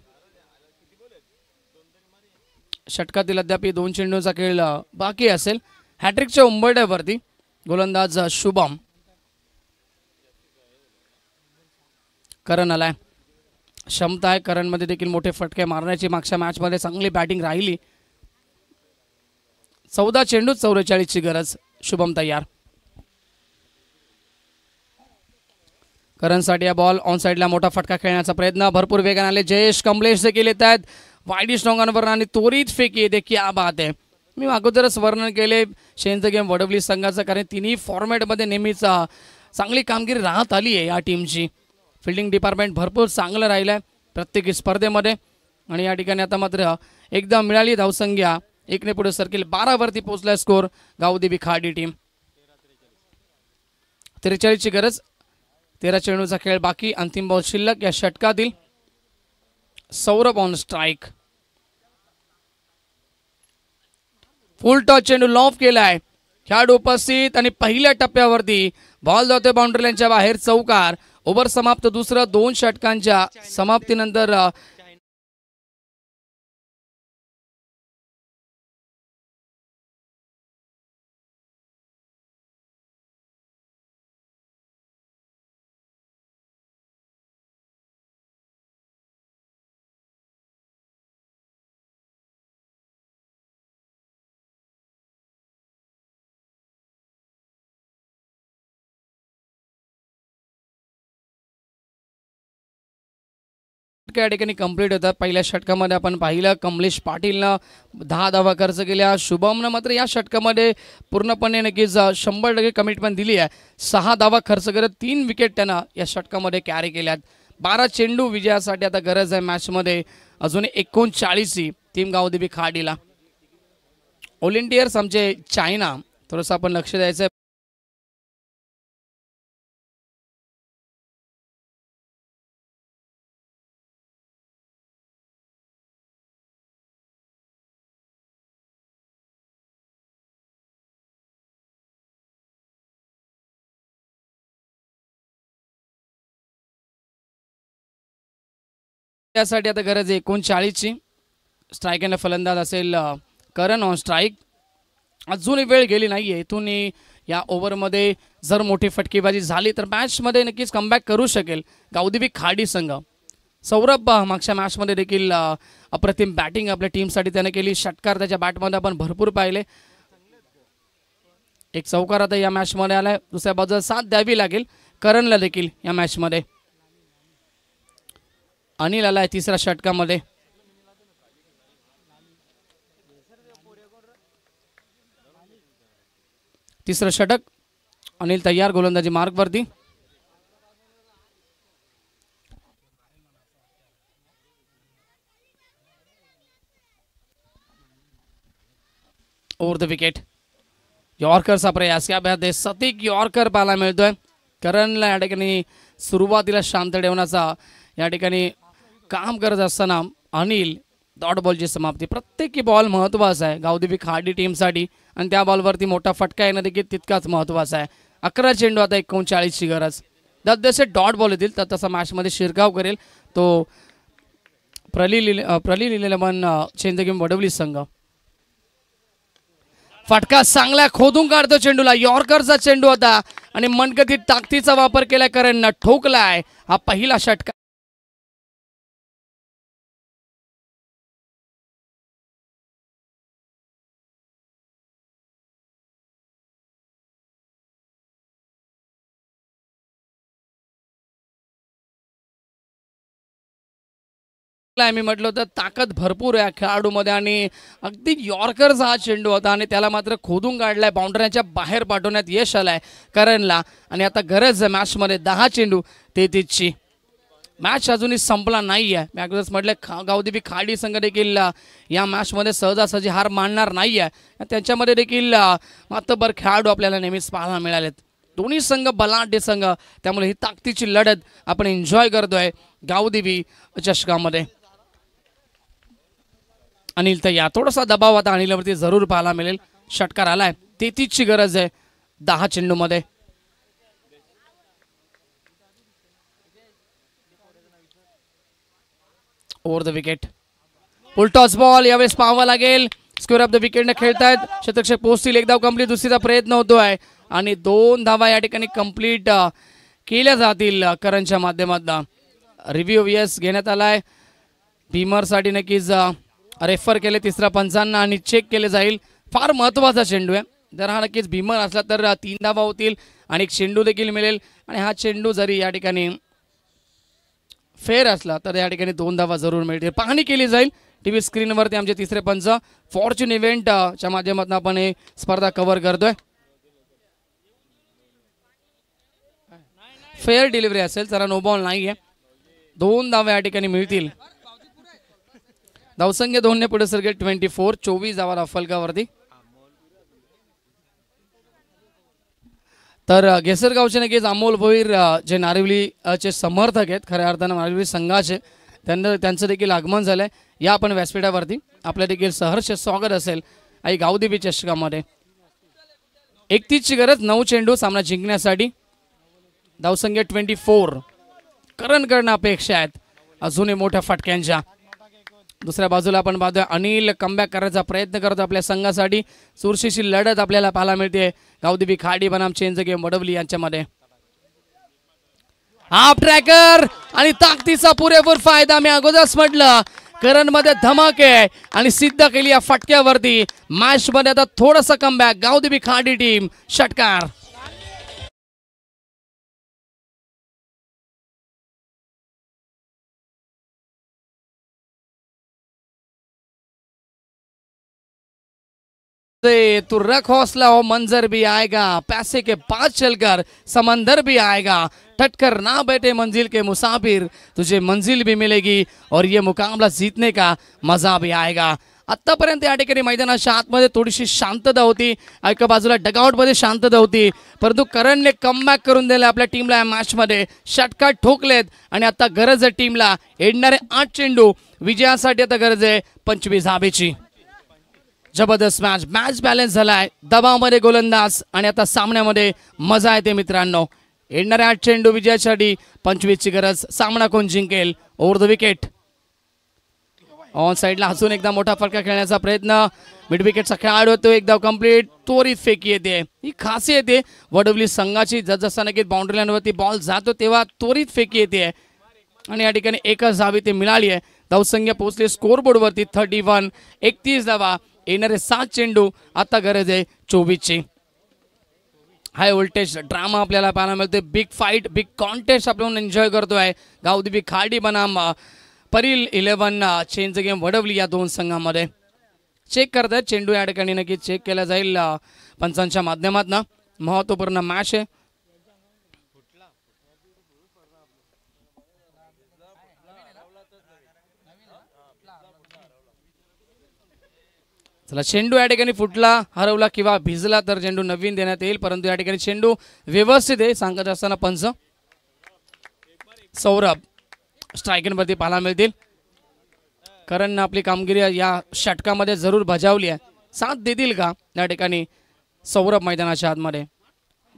षटकातील अद्याप 2 चेंडूचा खेळ बाकी असेल. हॅट्रिकच्या उंबरठ्यावरती गोलंदाज शुभम. करण आलाय. क्षमता आहे करणमध्ये देखील मोठे फटके मारण्याची. मागच्या मॅचमध्ये चांगली बॅटिंग राहिली. 14 चेंडूत 44ची गरज. शुभम तयार. करणसाठी हा बॉल ऑन साईडला मोठा फटका खेळण्याचा प्रयत्न. भरपूर वेगाने आले जयेश कमलेश देखील येत आहेत वाईडी स्ट्रॉंगांवर आणि त्वरित फेकी येते. क्या बात आहे. मी अगोदरच वर्णन केले शेनचं गेम वडवली संघाचं, कारण तिन्ही फॉर्मॅटमध्ये नेहमीच चांगली कामगिरी राहत आली आहे या टीमची. फिल्डिंग डिपार्टमेंट भरपूर चांगलं राहिलं आहे प्रत्येक स्पर्धेमध्ये. आणि या ठिकाणी आता मात्र एकदा मिळाली धावसंख्या. 1ने पुढे सरकेल. 12वरती पोहोचलाय स्कोर गावदेवी खाडी टीम. 43ची गरज. 13 चेंडूचा खेळ बाकी. अंतिम बॉल शिल्लक या षटकातील. Saurabh on strike. Full toss चेंडू लॉफ केलाय. खेळाडू उपस्थित आणि पहिल्या टप्प्यावरती बॉल जातोय बाउंड्री लाईनच्या बाहेर. चौकार. ओव्हर समाप्त. दुसरं 2 षटकांच्या समाप्तीनंतर या ठिकाणी कंप्लीट होतात. पहिल्या षटकामध्ये आपण पाहिलं कमलेश पाटीलनं 10 धावा खर्च केल्या. शुभमनं मात्र या षटकामध्ये पूर्णपणे नक्कीच 100% कमिटमेंट दिली आहे. 6 धावा खर्च करत 3 विकेट त्यानं या षटकामध्ये कॅरी केल्यात. 12 चेंडू विजयासाठी आता गरज आहे मॅचमध्ये. अजून 39ची टीम गावदेवी खाडीला. ऑलिंटियर्स आमचे चायना थोडंसं आपण लक्ष द्यायचं. त्यासाठी आता गरज आहे 39ची. स्ट्राईकने फलंदाज असेल करण ऑन स्ट्राईक. अजूनही वेळ गेली नाहीये. इथून या ओव्हरमध्ये जर मोठी फटकेबाजी झाली तर मॅचमध्ये नक्कीच कमबॅक करू शकेल गावदेवी खाडी संघ. सौरभ मागच्या मॅचमध्ये देखील अप्रतिम बॅटिंग आपल्या टीमसाठी त्याने केली. षटकार त्याच्या बॅटमध्ये आपण भरपूर पाहिले. एक चौकार आता या मॅचमध्ये आलाय. दुसऱ्या बाजूला साथ द्यावी लागेल करणला देखील या मॅचमध्ये. अनिल आलाय तिसऱ्या षटकामध्ये. तिसरं षटक. अनिल तयार गोलंदाजी मार्कवरती. Over the wicket. यॉर्करचा प्रयास या बॅट सतिक यॉर्कर पाहायला मिळतोय. करणला या ठिकाणी सुरुवातीला शांत ठेवण्याचा या ठिकाणी काम करत असताना अनिल डॉट बॉलची समाप्ती. प्रत्येकी बॉल महत्त्वाचा आहे गावदेवी खाडी टीमसाठी आणि त्या बॉलवरती मोठा फटका येणं देखील तितकाच महत्त्वाचा आहे. 11 चेंडू आता 39ची गरज. जसे डॉट बॉल येतील तर तसा मॅचमध्ये शिरकाव करेल तो प्रली लिहिलेला पण चेंज गेम वडवली संघ. फटका चांगला खोदून काढतो चेंडूला. यॉर्करचा चेंडू होता आणि मनगतीत ताकदीचा वापर केला करणनं. ठोकलाय हा पहिला षटकार. मी म्हटलं होतं ताकद भरपूर आहे खेळाडूमध्ये आणि अगदी यॉर्करचा हा चेंडू होता आणि त्याला मात्र खोदून काढलाय. बाउंड्रीच्या बाहेर पाठवण्यात यश आलंय करणला आणि आता गरज आहे मॅचमध्ये 10 चेंडू 33ची. मॅच अजूनही संपला नाही आहे. मी अगोदरच म्हटलं गावदेवी खाडी संघ देखील या मॅचमध्ये सहजासहजी हार मानणार नाही आहे. त्यांच्यामध्ये देखील मातबर खेळाडू आपल्याला नेहमीच पाहायला मिळालेत. दोन्ही संघ बलाढ्य संघ त्यामुळे ही ताकदीची लढत आपण एन्जॉय करतोय गावदेवी चषकामध्ये. अनिल तय्या थोडासा दबाव आता अनिलवरती जरूर पाहायला मिळेल. षटकार आलाय. 33ची गरज आहे 10 चेंडू मध्ये. Over the wicket. उलटॉस बॉल यावेळेस पाहावा लागेल. स्क्वेअर ऑफ द विकेटने खेळतायत. शतरक्षक पोहोचतील. एक धाव कंप्लीट. दुसरीचा प्रयत्न होतोय आणि 2 धावा या ठिकाणी कंप्लीट केल्या जातील करणच्या माध्यमातून. रिव्ह्यू यस घेण्यात आलाय. भीमरसाठी नक्कीच रेफर केले तिसरा पंचांना आणि चेक केले जाईल. फार महत्त्वाचा चेंडू आहे. जर हा नक्कीच भीमर असला तर 3 धावा होतील आणि एक चेंडू देखील मिळेल आणि हा चेंडू जरी या ठिकाणी फेअर असला तर या ठिकाणी 2 धावा जरूर मिळतील. पाहणी केली जाईल टीव्ही स्क्रीनवरती. आमचे तिसरे पंच फॉर्च्यून इव्हेंटच्या माध्यमातून आपण हे स्पर्धा कव्हर करतोय. फेअर डिलिव्हरी असेल जरा नो बॉल नाही आहे. 2 धावा या ठिकाणी मिळतील. धावसंख्या 2 ने पुढे सरके 24. 24 धावा फलकावरती. तर घेसरगावचे नक्कीच अमोल भोईर जे नारिवलीचे समर्थक आहेत खऱ्या अर्थानं नारिवली संघाचे त्यांचं देखील आगमन झालंय. या आपण व्यासपीठावरती आपलं देखील सहर्ष स्वागत असेल आई गावदेवी चषकामध्ये. 31ची गरज 9 चेंडू सामना जिंकण्यासाठी. धावसंख्या 24. करणकडनं अपेक्षा आहेत अजूनही मोठ्या फटक्यांच्या. दुसऱ्या बाजूला आपण पाहतोय अनिल कमबॅक करायचा प्रयत्न करतो आपल्या संघासाठी. चुरशीची लढत आपल्याला पाहायला मिळते गावदेवी खाडी बनाम चेंज गेम वडवली यांच्यामध्ये. हाफ ट्रॅकर आणि ताकदीचा पुरेपूर फायदा. मी अगोदरच म्हटलं करण मध्ये धमाक आहे आणि सिद्ध केली या फटक्यावरती. मॅच मध्ये आता थोडासा कमबॅक गावदेवी खाडी टीम. षटकार. तू रख हौसला हो मंजर भी आएगा. पैसे के पास चलकर समंदर भी आएगा. टटकर ना बैठे मंजिल के मुसाफिर. तुझे मंजिल भी मिलेगी और ये मुकाबला जीतने का मजा भी आएगा. आतापर्यंत या ठिकाणी मैदानाच्या आतमध्ये थोडीशी शांतता होती. एका बाजूला डगआउट मध्ये शांतता होती. परंतु करणने कमबॅक करून दिले आपल्या टीमला या मॅच मध्ये. षटकार ठोकलेत आणि आता गरज आहे टीमला येणारे 8 चेंडू विजयासाठी. आता गरज आहे 25 धावेची. जबरदस्त मॅच बॅलन्स झालाय. दबावामध्ये गोलंदाज आणि आता सामन्यामध्ये मजा येते मित्रांनो. येणाऱ्या 8 चेंडू विजयासाठी 25ची गरज. सामना कोण जिंकेल. Over the wicket. ऑन साईडला अजून एकदा मोठा फटका खेळण्याचा प्रयत्न. मिड विकेटचा खेळाडू होतो. एकदा कंप्लीट. त्वरित फेकी येते. ही खासियत आहे वडवली संघाची. जसजसा नक्कीच बाउंड्री लाईनवरती बॉल जातो तेव्हा त्वरित फेकी येते आणि या ठिकाणी एकच धावी ते मिळाली आहे. धावसंख्या पोहोचली स्कोर बोर्डवरती 31. 31 धावा. येणारे 7 चेंडू. आता गरज आहे 24ची. हाय व्होल्टेज ड्रामा आपल्याला पाहायला मिळते. बिग फाईट बिग कॉन्टेस्ट आपण एन्जॉय करतोय गावदेवी खाडी बनाम परील 11 चेंज गेम वडवली या 2 संघामध्ये. चेक करतात चेंडू या ठिकाणी नक्की चेक केला जाईल पंचांच्या माध्यमातून. महत्वपूर्ण मॅच आहे. चला चेंडू या ठिकाणी फुटला, हरवला किंवा भिजला तर चेंडू नवीन देण्यात येईल, परंतु या ठिकाणी चेंडू व्यवस्थित आहे सांगत असताना पंच. सौरभ स्ट्रायकिंगवरती पाहायला मिळतील. करणनं आपली कामगिरी या षटकामध्ये जरूर बजावली आहे. साथ देतील का या ठिकाणी सौरभ मैदानाच्या आतमध्ये.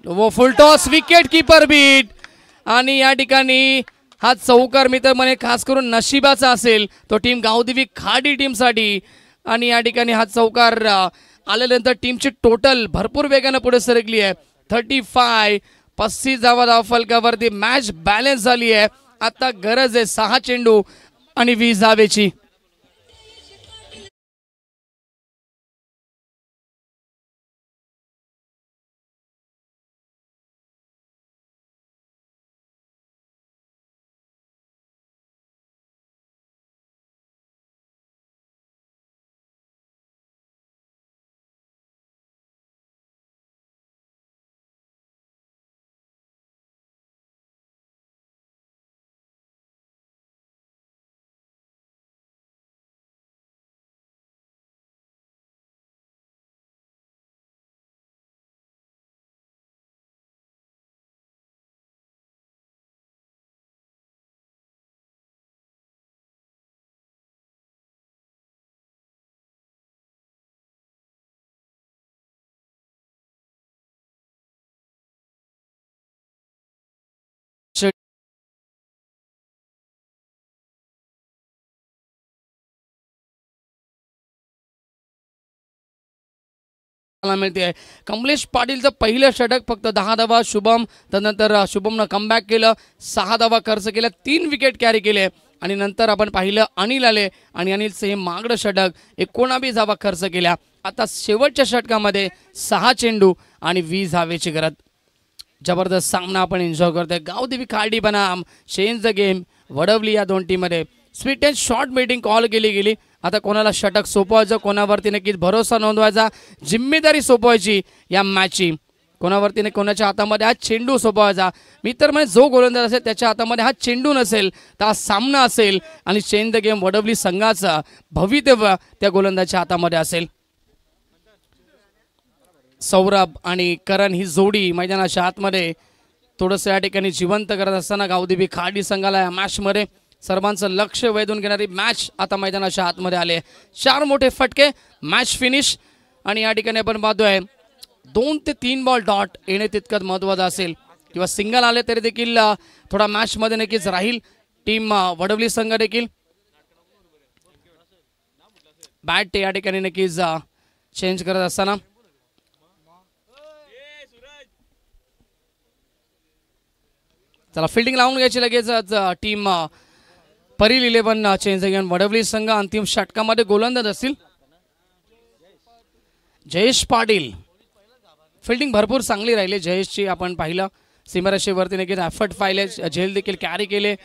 वो full toss, wicket keeper beat. आणि या ठिकाणी हा चौकार मित्र म्हणे खास करून नशिबाचा असेल तो टीम गावदेवी खाडी टीमसाठी. आणि या ठिकाणी हा चौकार आल्यानंतर टीमची टोटल भरपूर वेगाने पुढे सरकली आहे. 35 35 धावा फलकावरती मॅच बॅलन्स झाली आहे. आता गरज आहे 6 चेंडू आणि 20 धावेची. मिळते कमलेश पाटीलचं पहिलं षटक फक्त 10 धावा. शुभम त्यानंतर शुभमनं कमबॅक केलं, 6 धावा खर्च केल्या, 3 विकेट कॅरी केले. आणि नंतर आपण पाहिलं अनिल आले आणि अनिलचं हे मागडं षटक 19 धावा खर्च केल्या. आता शेवटच्या षटकामध्ये 6 चेंडू आणि 20 धावेची गरज. जबरदस्त सामना आपण एन्जॉय करतोय. गावदेवी खाडी बनाम चेंज द गेम वडवली या दोन टीममध्ये sweet and short meeting call केली गेली. आता कोणाला षटक सोपवायचं, कोणावरती नक्कीच भरोसा नोंदवायचा, जिम्मेदारी सोपवायची या मॅचची. कोणावरती कोणाच्या हातामध्ये हा चेंडू सोपवायचा. मी तर म्हणजे जो गोलंदाज असेल त्याच्या हातामध्ये हा चेंडू नसेल तर हा सामना असेल आणि चेंज द गेम वडवली संघाचा भवितव्य त्या गोलंदाजाच्या हातामध्ये असेल. सौरभ आणि करण ही जोडी मैदानाच्या आतमध्ये थोडंसं या ठिकाणी जिवंत करत असताना गावदेवी खाडी संघाला या मॅचमध्ये सर्वांचं लक्ष वेधून घेणारी मॅच आता मैदानाच्या आतमध्ये आले. 4 मोठे फटके, मॅच फिनिश. आणि या ठिकाणी आपण पाहतोय 2 ते 3 बॉल डॉट येणे तितकंच महत्त्वाचं असेल किंवा सिंगल आले तरी देखील थोडा मॅचमध्ये नक्कीच राहील टीम वडवली संघ देखील. बॅट या ठिकाणी नक्कीच चेंज करत असताना चला फिल्डिंग लावून घ्यायची लगेच टीम परील 11 चेंज घेऊन वडवली संघ अंतिम षटकामध्ये गोलंदाज असतील. जयेश पाटील फिल्डिंग भरपूर चांगली राहिली जयेशची. आपण पाहिलं सीमारेषेवरती नक्कीच एफर्ट पाहिले, झेल देखील कॅरी केले.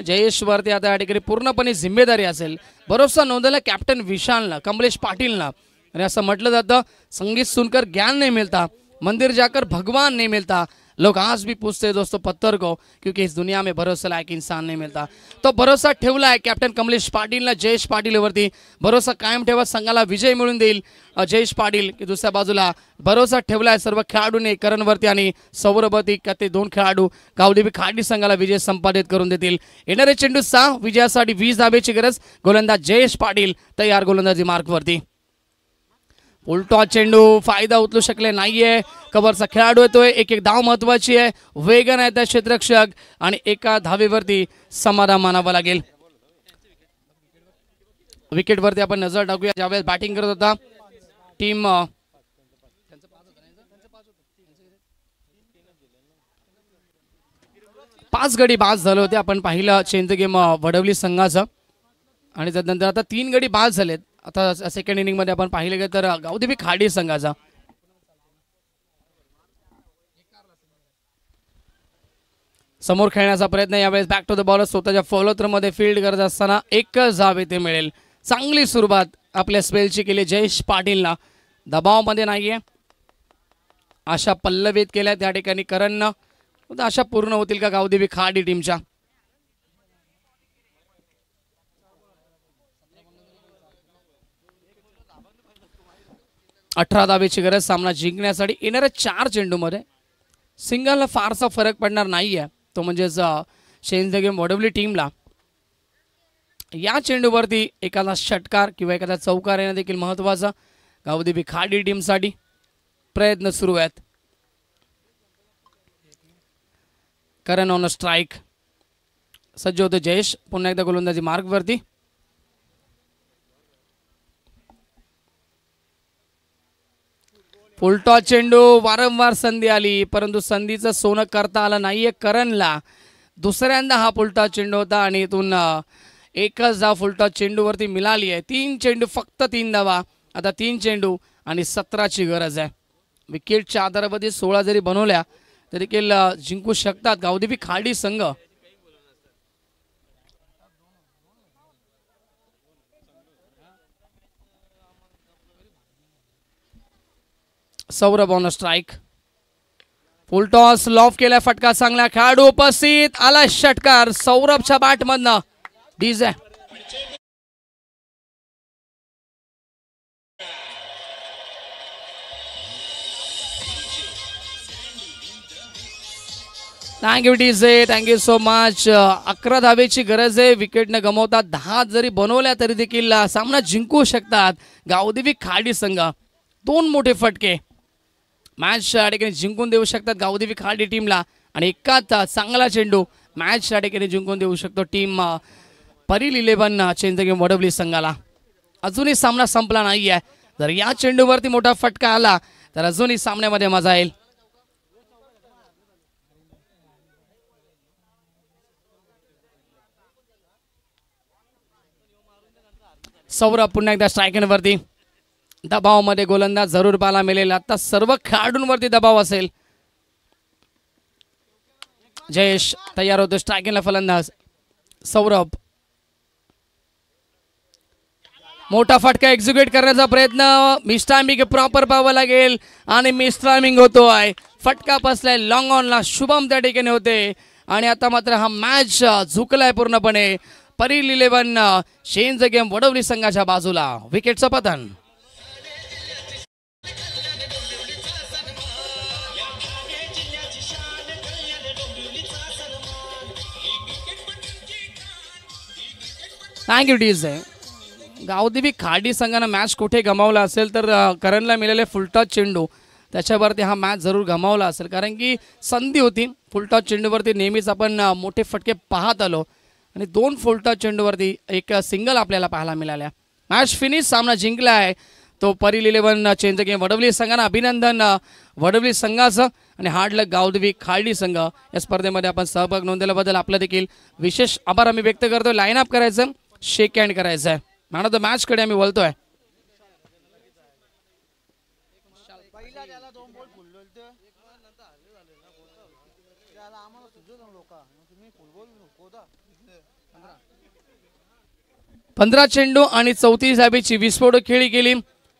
जयेशवरती आता या ठिकाणी पूर्णपणे जिम्मेदारी असेल. भरोसा नोंदवला कॅप्टन विशालनं, कमलेश पाटीलनं. आणि असं म्हटलं जातं संगीत सुनकर ज्ञान नहीं मिलता, मंदिर जाकर भगवान नहीं मिलता. लोग आज भी पूछते हैं दोस्तों पत्थर को, क्योंकि इस दुनिया में भरोसा लायक इंसान नहीं मिलता. तो भरोसा ठेवला आहे कॅप्टन कमलेश पाटीलला जयेश पाटीलवरती. भरोसा कायम ठेवा, संघाला विजय मिळून देईल जयेश पाटील. की दुसऱ्या बाजूला भरोसा ठेवला आहे सर्व खेळाडूंनी करणवरती आणि सौरभवरती. का ते 2 खेळाडू गावदेवी खाडी संघाला विजय संपादित करून देतील. येणारे चेंडू 6, विजयासाठी 20 धावेची गरज. गोलंदाज जयेश पाटील तयार गोलंदाजी मार्कवरती. उलटा चेंडू, फायदा उचलू शकले नाहीये. कव्हरचा खेळाडू येतोय. एक धाव महत्वाची आहे. वेगन आहे त्या क्षेत्ररक्षक आणि एका धावेवरती समाधान मानावं लागेल. विकेटवरती आपण नजर टाकूया. ज्यावेळेस बॅटिंग करत होता टीम 5 गडी बाद झाले होते. आपण पाहिलं चेंज गेम वडवली संघाचं. आणि त्यानंतर आता 3 गडी बाद झालेत. आता सेकंड इनिंग मध्ये आपण पाहिले गेलं तर गावदेवी खाडी संघाचा समोर खेळण्याचा प्रयत्न. यावेळेस बॅक टू द बॉलर स्वतःच्या फॉलोथ्रो मध्ये फील्ड करत असताना एकच धाव इथे मिळेल. चांगली सुरुवात आपल्या स्पेलची केली जयेश पाटीलला. दबावामध्ये नाहीये, आशा पल्लवित केल्या त्या ठिकाणी करणनं. आशा पूर्ण होतील का गावदेवी खाडी टीमच्या. 18 धावेची गरज सामना जिंकण्यासाठी. येणाऱ्या 4 चेंडूमध्ये सिंगलला फारसा फरक पडणार नाही आहे, तो म्हणजेच चेंज द गेम वडवली टीमला. या चेंडूवरती एखादा षटकार किंवा एखादा चौकार येणं देखील महत्त्वाचा गावदेवी खाडी टीमसाठी. प्रयत्न सुरू आहेत. करण ऑन स्ट्राईक. सज्ज होतो जयेश. पुन्हा एकदा गोलंदाजी मार्गवरती. फुलटॉस चेंडू. वारंवार संधी आली परंतु संधीचं सोनं करता आलं नाहीये करणला. दुसऱ्यांदा हा फुलटॉस चेंडू होता आणि इथून एकच धाव फुलटॉस चेंडूवरती मिळाली आहे. 3 चेंडू फक्त 3 धावा. आता 3 चेंडू आणि 17ची गरज आहे. विकेटच्या आधारावरती 16 जरी बनवल्या तरी देखील जिंकू शकतात गावदेवी खाडी संघ. Saurabh on strike. Full toss loft केला. फटका चांगला. खेळाडू उपस्थित. आला षटकार सौरभच्या बॅटमधनं. DJ thank you DJ. Thank you so. 11 धावेची गरज आहे. विकेट न गमावता 10 जरी बनवल्या तरी देखील सामना जिंकू शकतात गावदेवी खाडी संघ. 2 मोठे फटके मॅच या ठिकाणी जिंकून देऊ शकतात गावदेवी खाडी टीमला आणि एकाच चांगला चेंडू मॅच या ठिकाणी जिंकून देऊ शकतो team Parel 11 change the game Vadavali संघाला. अजूनही सामना संपला नाही आहे. जर या चेंडूवरती मोठा फटका आला तर अजूनही सामन्यामध्ये मजा येईल. सौरभ पुन्हा एकदा स्ट्रायकरवरती. दबावामध्ये गोलंदाज जरूर पाहायला मिळेल. आता सर्व खेळाडूंवरती दबाव असेल. जयेश तयार होतो स्ट्रायकिंगला. फलंदाज सौरभ. मोठा फटका एक्झिक्यूट करण्याचा प्रयत्न. मिस टायमिंग प्रॉपर पाहावं लागेल आणि मिस टायमिंग होतोय. फटका बसलाय लॉंग ऑनला. शुभम त्या ठिकाणी होते आणि आता मात्र हा मॅच झुकलाय पूर्णपणे. परील 11 चेंज द गेम वडवली संघाच्या बाजूला. विकेटचं पतन. Thank you DJ. गावदेवी खाडी संघानं मॅच कुठे गमावला असेल तर करणला मिळाले फुलटॉस चेंडू त्याच्यावरती हा मॅच जरूर गमावला असेल. कारण की संधी होती. फुलटॉस चेंडूवरती नेहमीच आपण मोठे फटके पाहत आलो आणि 2 फुलटॉस चेंडूवरती एक सिंगल आपल्याला पाहायला मिळाल्या. Match finish. सामना जिंकला आहे तो परील 11 चेंज द गेम वडवली संघानं. अभिनंदन वडवली संघाचं आणि हार्ड लक गावदेवी खाडी संघ. या स्पर्धेमध्ये आपण सहभाग नोंदवल्याबद्दल आपलं देखील विशेष आभार आम्ही व्यक्त करतो. लाईन अप करायचं. शेक हँड करायचं आहे. मॅन ऑफ द मॅच कडे आम्ही बोलतोय. पंधरा चेंडू आणि 34 धावेची विस्फोटक खेळी केली.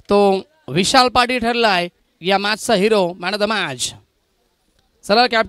तो विशाल पाटील ठरलाय या मॅचचा hero. Man of the match. चला कॅप्टन.